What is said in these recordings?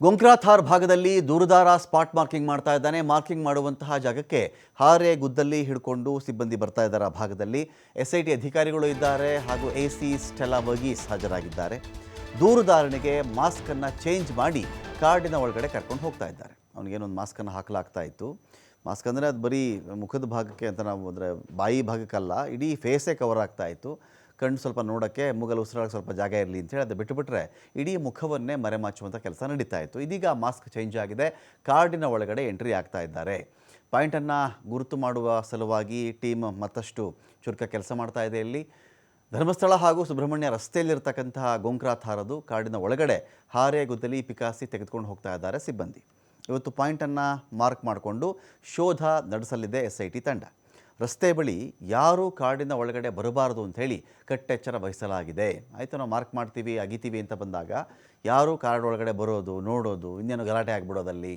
ಗೊಂಕ್ರಾಥಾರ್ ಭಾಗದಲ್ಲಿ ದೂರುದಾರ spot marking ಮಾಡ್ತಾ ಇದ್ದಾನೆ. ಮಾರ್ಕಿಂಗ್ ಮಾಡುವಂತಹ ಜಾಗಕ್ಕೆ ಹಾರೆ ಗುದ್ದಲಿ ಹಿಡ್ಕೊಂಡು ಸಿಬ್ಬಂದಿ ಬರ್ತಾ ಇದ್ದಾರೆ. ಆ ಭಾಗದಲ್ಲಿ ಎಸ್ಐಟಿ ಅಧಿಕಾರಿಗಳು ಇದ್ದಾರೆ ಹಾಗೂ ಎಸಿ ಸ್ಟೆಲ್ಲಾ ವರ್ಗೀಸ್ ಹಾಜರಾಗಿದ್ದಾರೆ. ದೂರುದಾರನಿಗೆ ಮಾಸ್ಕನ್ನು ಚೇಂಜ್ ಮಾಡಿ ಕಾರ್ಡಿನ ಒಳಗಡೆ ಕರ್ಕೊಂಡು ಹೋಗ್ತಾ ಇದ್ದಾರೆ. ಅವನಿಗೇನೊಂದು ಮಾಸ್ಕನ್ನು ಹಾಕಲಾಗ್ತಾ ಇತ್ತು. ಮಾಸ್ಕ್ ಅಂದರೆ ಅದು ಬರೀ ಮುಖದ ಭಾಗಕ್ಕೆ ಅಂತ ನಾವು ಅಂದರೆ ಬಾಯಿ ಭಾಗಕ್ಕಲ್ಲ, ಇಡೀ ಫೇಸೇ ಕವರ್ ಆಗ್ತಾ ಇತ್ತು. ಕಣ್ಣು ಸ್ವಲ್ಪ ನೋಡೋಕ್ಕೆ, ಮೂಗಲು ಉಸಿರಾಡೋಕ್ಕೆ ಸ್ವಲ್ಪ ಜಾಗ ಇರಲಿ ಅಂತೇಳಿ ಅದು ಬಿಟ್ಟುಬಿಟ್ರೆ ಇಡೀ ಮುಖವನ್ನೇ ಮರೆಮಾಚುವಂಥ ಕೆಲಸ ನಡೀತಾ ಇತ್ತು. ಇದೀಗ ಮಾಸ್ಕ್ ಚೇಂಜ್ ಆಗಿದೆ, ಕಾರ್ಡಿನ ಒಳಗಡೆ ಎಂಟ್ರಿ ಆಗ್ತಾ ಇದ್ದಾರೆ. ಪಾಯಿಂಟನ್ನು ಗುರುತು ಮಾಡುವ ಸಲುವಾಗಿ ಟೀಮ್ ಮತ್ತಷ್ಟು ಚುರುಕ ಕೆಲಸ ಮಾಡ್ತಾ ಇದೆ. ಇಲ್ಲಿ ಧರ್ಮಸ್ಥಳ ಹಾಗೂ ಸುಬ್ರಹ್ಮಣ್ಯ ರಸ್ತೆಯಲ್ಲಿರ್ತಕ್ಕಂತಹ ಗೊಂಕ್ರಾಥಾರದು ಕಾರ್ಡಿನ ಒಳಗಡೆ ಹಾರೆ ಗುದ್ದಲಿ ಪಿಕಾಸಿ ತೆಗೆದುಕೊಂಡು ಹೋಗ್ತಾ ಇದ್ದಾರೆ ಸಿಬ್ಬಂದಿ. ಇವತ್ತು ಪಾಯಿಂಟನ್ನು ಮಾರ್ಕ್ ಮಾಡಿಕೊಂಡು ಶೋಧ ನಡೆಸಲಿದೆ SIT ತಂಡ. ರಸ್ತೆ ಬಳಿ ಯಾರೂ ಕಾರ್ಡಿನ ಒಳಗಡೆ ಬರಬಾರದು ಅಂಥೇಳಿ ಕಟ್ಟೆಚ್ಚರ ವಹಿಸಲಾಗಿದೆ. ಆಯಿತು, ನಾವು ಮಾರ್ಕ್ ಮಾಡ್ತೀವಿ ಅಗಿತೀವಿ ಅಂತ ಬಂದಾಗ ಯಾರೂ ಕಾರ್ಡ್ ಒಳಗಡೆ ಬರೋದು, ನೋಡೋದು, ಇನ್ನೇನು ಗಲಾಟೆ ಆಗಿಬಿಡೋದಲ್ಲಿ,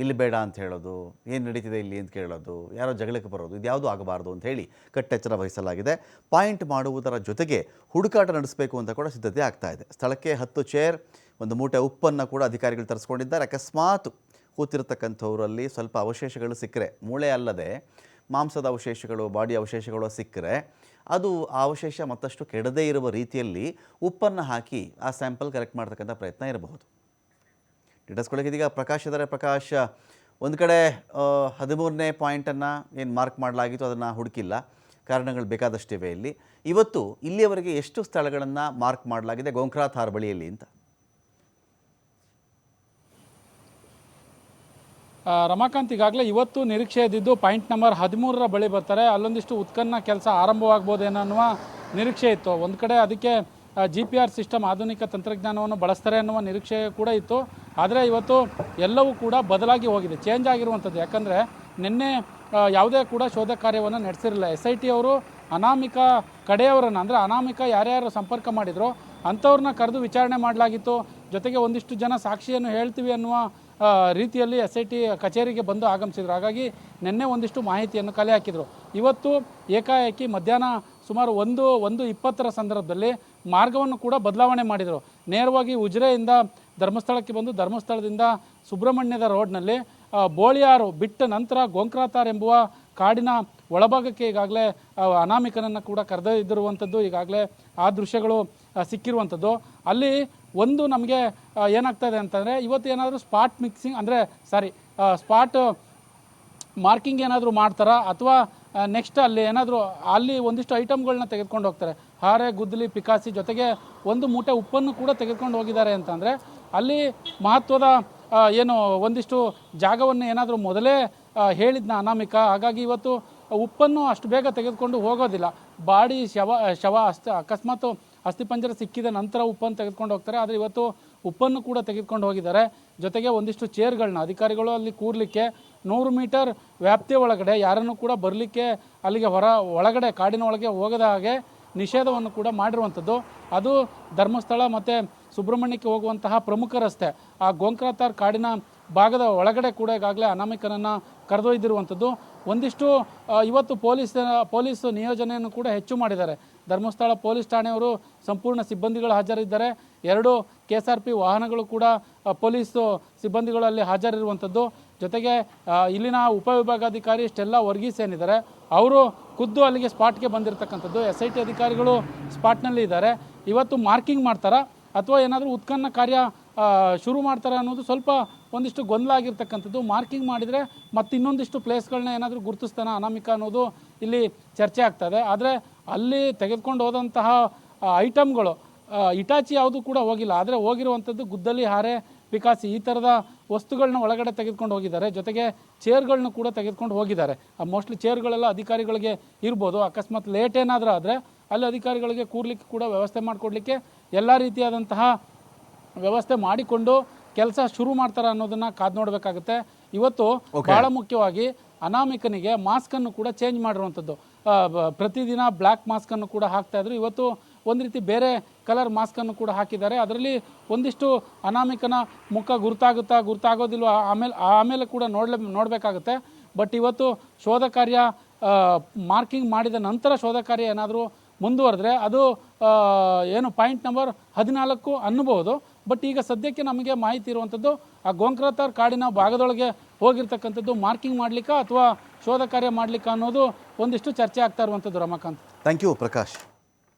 ಇಲ್ಲಿ ಬೇಡ ಅಂತ ಹೇಳೋದು, ಏನು ನಡೀತಿದೆ ಇಲ್ಲಿ ಅಂತ ಕೇಳೋದು, ಯಾರೋ ಜಗಳಕ್ಕೆ ಬರೋದು, ಇದು ಯಾವುದೂ ಆಗಬಾರ್ದು ಅಂಥೇಳಿ ಕಟ್ಟೆಚ್ಚರ ವಹಿಸಲಾಗಿದೆ. ಪಾಯಿಂಟ್ ಮಾಡುವುದರ ಜೊತೆಗೆ ಹುಡುಕಾಟ ನಡೆಸಬೇಕು ಅಂತ ಕೂಡ ಸಿದ್ಧತೆ ಆಗ್ತಾ ಇದೆ. ಸ್ಥಳಕ್ಕೆ 10 ಚೇರ್, ಒಂದು ಮೂಟೆ ಉಪ್ಪನ್ನು ಕೂಡ ಅಧಿಕಾರಿಗಳು ತರಿಸ್ಕೊಂಡಿದ್ದಾರೆ. ಅಕಸ್ಮಾತ್ ಕೂತಿರ್ತಕ್ಕಂಥವರಲ್ಲಿ ಸ್ವಲ್ಪ ಅವಶೇಷಗಳು ಸಿಕ್ಕರೆ, ಮೂಳೆ ಅಲ್ಲದೆ ಮಾಂಸದ ಅವಶೇಷಗಳು, ಬಾಡಿ ಅವಶೇಷಗಳು ಸಿಕ್ಕರೆ ಅದು ಆ ಅವಶೇಷ ಮತ್ತಷ್ಟು ಕೆಡದೇ ಇರುವ ರೀತಿಯಲ್ಲಿ ಉಪ್ಪನ್ನು ಹಾಕಿ ಆ ಸ್ಯಾಂಪಲ್ ಕಲೆಕ್ಟ್ ಮಾಡ್ತಕ್ಕಂಥ ಪ್ರಯತ್ನ ಇರಬಹುದು. ಡೀಟೇಲ್ಸ್ಗಳಿಗೆ ಇದೀಗ ಪ್ರಕಾಶ್ ಇದ್ದಾರೆ. ಪ್ರಕಾಶ್, ಒಂದು ಕಡೆ 13ನೇ ಪಾಯಿಂಟನ್ನು ಏನು ಮಾರ್ಕ್ ಮಾಡಲಾಗಿತ್ತು ಅದನ್ನು ಹುಡುಕಿಲ್ಲ, ಕಾರಣಗಳು ಬೇಕಾದಷ್ಟಿವೆ. ಇವತ್ತು ಇಲ್ಲಿಯವರೆಗೆ ಎಷ್ಟು ಸ್ಥಳಗಳನ್ನು ಮಾರ್ಕ್ ಮಾಡಲಾಗಿದೆ ಗೊಂಕ್ರಾಥಾರ್ ಬಳಿಯಲ್ಲಿ ಅಂತ? ರಮಾಕಾಂತ್, ಈಗಾಗಲೇ ಇವತ್ತು ನಿರೀಕ್ಷೆ ಇದ್ದಿದ್ದು ಪಾಯಿಂಟ್ ನಂಬರ್ 13ರ ಬಳಿ ಬರ್ತಾರೆ. ಅಲ್ಲೊಂದಿಷ್ಟು ಉತ್ಖನನ ಕೆಲಸ ಆರಂಭವಾಗ್ಬೋದೇನೋ ಅನ್ನುವ ನಿರೀಕ್ಷೆ ಇತ್ತು. ಒಂದು ಕಡೆ ಅದಕ್ಕೆ GPR ಸಿಸ್ಟಮ್, ಆಧುನಿಕ ತಂತ್ರಜ್ಞಾನವನ್ನು ಬಳಸ್ತಾರೆ ಅನ್ನುವ ನಿರೀಕ್ಷೆ ಕೂಡ ಇತ್ತು. ಆದರೆ ಇವತ್ತು ಎಲ್ಲವೂ ಕೂಡ ಬದಲಾಗಿ ಹೋಗಿದೆ, ಚೇಂಜ್ ಆಗಿರುವಂಥದ್ದು. ಯಾಕಂದರೆ ನಿನ್ನೆ ಯಾವುದೇ ಕೂಡ ಶೋಧ ಕಾರ್ಯವನ್ನು ನಡೆಸಿರಲಿಲ್ಲ. SIT ಅವರು ಅನಾಮಿಕ ಕಡೆಯವರನ್ನು, ಅಂದರೆ ಅನಾಮಿಕ ಯಾರ್ಯಾರು ಸಂಪರ್ಕ ಮಾಡಿದ್ರು ಅಂಥವ್ರನ್ನ ಕರೆದು ವಿಚಾರಣೆ ಮಾಡಲಾಗಿತ್ತು. ಜೊತೆಗೆ ಒಂದಿಷ್ಟು ಜನ ಸಾಕ್ಷಿಯನ್ನು ಹೇಳ್ತೀವಿ ಅನ್ನುವ ರೀತಿಯಲ್ಲಿ SIT ಕಚೇರಿಗೆ ಬಂದು ಆಗಮಿಸಿದ್ರು. ಹಾಗಾಗಿ ನಿನ್ನೆ ಒಂದಿಷ್ಟು ಮಾಹಿತಿಯನ್ನು ಕಲೆ ಹಾಕಿದರು. ಇವತ್ತು ಏಕಾಏಕಿ ಮಧ್ಯಾಹ್ನ ಸುಮಾರು 1:20ರ ಸಂದರ್ಭದಲ್ಲಿ ಮಾರ್ಗವನ್ನು ಕೂಡ ಬದಲಾವಣೆ ಮಾಡಿದರು. ನೇರವಾಗಿ ಉಜಿರೆಯಿಂದ ಧರ್ಮಸ್ಥಳಕ್ಕೆ ಬಂದು ಧರ್ಮಸ್ಥಳದಿಂದ ಸುಬ್ರಹ್ಮಣ್ಯದ ರೋಡ್ನಲ್ಲಿ ಬೋಳಿಯಾರು ಬಿಟ್ಟ ನಂತರ ಗೊಂಕ್ರಾಥಾರ್ ಎಂಬುವ ಕಾಡಿನ ಒಳಭಾಗಕ್ಕೆ ಈಗಾಗಲೇ ಅನಾಮಿಕನನ್ನು ಕೂಡ ಕರೆದೊಯ್ದಿರುವಂಥದ್ದು, ಈಗಾಗಲೇ ಆ ದೃಶ್ಯಗಳು ಸಿಕ್ಕಿರುವಂಥದ್ದು. ಅಲ್ಲಿ ಒಂದು ನಮಗೆ ಏನಾಗ್ತಾ ಇದೆ ಅಂತಂದರೆ, ಇವತ್ತು ಏನಾದರೂ ಸ್ಪಾಟ್ ಮಿಕ್ಸಿಂಗ್ ಅಂದರೆ ಸ್ಪಾಟ್ ಮಾರ್ಕಿಂಗ್ ಏನಾದರೂ ಮಾಡ್ತಾರಾ, ಅಥವಾ ನೆಕ್ಸ್ಟ್ ಅಲ್ಲಿ ಒಂದಿಷ್ಟು ಐಟಮ್ಗಳನ್ನ ತೆಗೆದುಕೊಂಡು ಹೋಗ್ತಾರೆ. ಹಾರೆ ಗುದ್ದಲಿ ಪಿಕಾಸಿ ಜೊತೆಗೆ ಒಂದು ಮೂಟೆ ಉಪ್ಪನ್ನು ಕೂಡ ತೆಗೆದುಕೊಂಡು ಹೋಗಿದ್ದಾರೆ ಅಂತಂದರೆ ಅಲ್ಲಿ ಮಹತ್ವದ ಒಂದಿಷ್ಟು ಜಾಗವನ್ನು ಏನಾದರೂ ಮೊದಲೇ ಹೇಳಿದ್ನ ಅನಾಮಿಕ. ಹಾಗಾಗಿ ಇವತ್ತು ಉಪ್ಪನ್ನು ಅಷ್ಟು ಬೇಗ ತೆಗೆದುಕೊಂಡು ಹೋಗೋದಿಲ್ಲ. ಬಾಡಿ ಶವ ಅಕಸ್ಮಾತ್ ಅಸ್ಥಿಪಂಜರ ಸಿಕ್ಕಿದ ನಂತರ ಉಪ್ಪನ್ನು ತೆಗೆದುಕೊಂಡು ಹೋಗ್ತಾರೆ. ಆದರೆ ಇವತ್ತು ಉಪ್ಪನ್ನು ಕೂಡ ತೆಗೆದುಕೊಂಡು ಹೋಗಿದ್ದಾರೆ. ಜೊತೆಗೆ ಒಂದಿಷ್ಟು ಚೇರ್ಗಳನ್ನ ಅಧಿಕಾರಿಗಳು ಅಲ್ಲಿ ಕೂರಲಿಕ್ಕೆ 100 ಮೀಟರ್ ವ್ಯಾಪ್ತಿಯ ಒಳಗಡೆ ಯಾರನ್ನು ಕೂಡ ಬರಲಿಕ್ಕೆ ಅಲ್ಲಿಗೆ ಒಳಗಡೆ ಕಾಡಿನ ಒಳಗೆ ಹೋಗದ ಹಾಗೆ ನಿಷೇಧವನ್ನು ಕೂಡ ಮಾಡಿರುವಂಥದ್ದು. ಅದು ಧರ್ಮಸ್ಥಳ ಮತ್ತು ಸುಬ್ರಹ್ಮಣ್ಯಕ್ಕೆ ಹೋಗುವಂತಹ ಪ್ರಮುಖ ರಸ್ತೆ, ಆ ಗೊಂಕ್ರಾಥಾರ್ ಕಾಡಿನ ಭಾಗದ ಒಳಗಡೆ ಕೂಡ ಈಗಾಗಲೇ ಅನಾಮಿಕನನ್ನು ಕರೆದೊಯ್ದಿರುವಂಥದ್ದು. ಒಂದಿಷ್ಟು ಇವತ್ತು ಪೊಲೀಸ್ ನಿಯೋಜನೆಯನ್ನು ಕೂಡ ಹೆಚ್ಚು ಮಾಡಿದ್ದಾರೆ. ಧರ್ಮಸ್ಥಳ ಪೊಲೀಸ್ ಠಾಣೆಯವರು ಸಂಪೂರ್ಣ ಸಿಬ್ಬಂದಿಗಳು ಹಾಜರಿದ್ದಾರೆ. 2 KSRP ವಾಹನಗಳು ಕೂಡ ಪೊಲೀಸ್ ಸಿಬ್ಬಂದಿಗಳು ಅಲ್ಲಿ ಹಾಜರಿರುವಂಥದ್ದು. ಜೊತೆಗೆ ಇಲ್ಲಿನ ಉಪವಿಭಾಗಾಧಿಕಾರಿ ಸ್ಟೆಲ್ಲಾ ವರ್ಗೀಸ್ ಏನಿದ್ದಾರೆ ಅವರು ಖುದ್ದು ಅಲ್ಲಿಗೆ ಸ್ಪಾಟ್ಗೆ ಬಂದಿರತಕ್ಕಂಥದ್ದು. SIT ಅಧಿಕಾರಿಗಳು ಸ್ಪಾಟ್ನಲ್ಲಿ ಇದ್ದಾರೆ. ಇವತ್ತು ಮಾರ್ಕಿಂಗ್ ಮಾಡ್ತಾರಾ ಅಥವಾ ಏನಾದರೂ ಉತ್ಖನನ ಕಾರ್ಯ ಶುರು ಮಾಡ್ತಾರೆ ಅನ್ನೋದು ಸ್ವಲ್ಪ ಒಂದಿಷ್ಟು ಗೊಂದಲ ಆಗಿರ್ತಕ್ಕಂಥದ್ದು. ಮಾರ್ಕಿಂಗ್ ಮಾಡಿದರೆ ಮತ್ತು ಇನ್ನೊಂದಿಷ್ಟು ಪ್ಲೇಸ್ಗಳನ್ನ ಏನಾದರೂ ಗುರುತಿಸ್ತಾನೆ ಅನಾಮಿಕ ಅನ್ನೋದು ಇಲ್ಲಿ ಚರ್ಚೆ ಆಗ್ತದೆ. ಆದರೆ ಅಲ್ಲಿ ತೆಗೆದುಕೊಂಡು ಹೋದಂತಹ ಐಟಮ್ಗಳು ಇಟಾಚಿ ಯಾವುದೂ ಕೂಡ ಹೋಗಿಲ್ಲ. ಆದರೆ ಹೋಗಿರುವಂಥದ್ದು ಗುದ್ದಲಿ, ಹಾರೆ, ಪಿಕಾಸಿ ಈ ಥರದ ವಸ್ತುಗಳನ್ನ ಒಳಗಡೆ ತೆಗೆದುಕೊಂಡು ಹೋಗಿದ್ದಾರೆ. ಜೊತೆಗೆ ಚೇರ್ಗಳನ್ನ ಕೂಡ ತೆಗೆದುಕೊಂಡು ಹೋಗಿದ್ದಾರೆ. ಮೋಸ್ಟ್ಲಿ ಚೇರ್ಗಳೆಲ್ಲ ಅಧಿಕಾರಿಗಳಿಗೆ ಇರ್ಬೋದು. ಅಕಸ್ಮಾತ್ ಲೇಟ್ ಏನಾದರೂ ಆದರೆ ಅಲ್ಲಿ ಅಧಿಕಾರಿಗಳಿಗೆ ಕೂರ್ಲಿಕ್ಕೆ ಕೂಡ ವ್ಯವಸ್ಥೆ ಮಾಡಿಕೊಡ್ಲಿಕ್ಕೆ ಎಲ್ಲ ರೀತಿಯಾದಂತಹ ವ್ಯವಸ್ಥೆ ಮಾಡಿಕೊಂಡು ಕೆಲಸ ಶುರು ಮಾಡ್ತಾರೆ ಅನ್ನೋದನ್ನು ಕಾದು ನೋಡಬೇಕಾಗುತ್ತೆ. ಇವತ್ತು ಬಹಳ ಮುಖ್ಯವಾಗಿ ಅನಾಮಿಕನಿಗೆ ಮಾಸ್ಕನ್ನು ಕೂಡ ಚೇಂಜ್ ಮಾಡಿರುವಂಥದ್ದು. ಪ್ರತಿದಿನ ಬ್ಲ್ಯಾಕ್ ಮಾಸ್ಕನ್ನು ಕೂಡ ಹಾಕ್ತಾಯಿದ್ರು. ಇವತ್ತು ಒಂದು ರೀತಿ ಬೇರೆ ಕಲರ್ ಮಾಸ್ಕನ್ನು ಕೂಡ ಹಾಕಿದ್ದಾರೆ. ಅದರಲ್ಲಿ ಒಂದಿಷ್ಟು ಅನಾಮಿಕನ ಮುಖ ಗುರುತಾಗೋದಿಲ್ವ ಆಮೇಲೆ ಕೂಡ ನೋಡಬೇಕಾಗುತ್ತೆ. ಬಟ್ ಇವತ್ತು ಶೋಧ ಕಾರ್ಯ ಮಾರ್ಕಿಂಗ್ ಮಾಡಿದ ನಂತರ ಶೋಧ ಕಾರ್ಯ ಏನಾದರೂ ಮುಂದುವರೆದ್ರೆ ಅದು ಪಾಯಿಂಟ್ ನಂಬರ್ 14 ಅನ್ನಬಹುದು. ಬಟ್ ಈಗ ಸದ್ಯಕ್ಕೆ ನಮಗೆ ಮಾಹಿತಿ ಇರುವಂಥದ್ದು ಆ ಗೋಂಕ್ರಾತಾರ್ ಕಾಡಿನ ಭಾಗದೊಳಗೆ ಹೋಗಿರ್ತಕ್ಕಂಥದ್ದು ಮಾರ್ಕಿಂಗ್ ಮಾಡ್ಲಿಕ್ಕೆ ಅಥವಾ ಶೋಧ ಕಾರ್ಯ ಮಾಡ್ಲಿಕ್ಕೆ ಅನ್ನೋದು ಒಂದಿಷ್ಟು ಚರ್ಚೆ ಆಗ್ತಾ ಇರುವಂಥದ್ದು ರಮಾಕಾಂತ್. Thank you Prakash.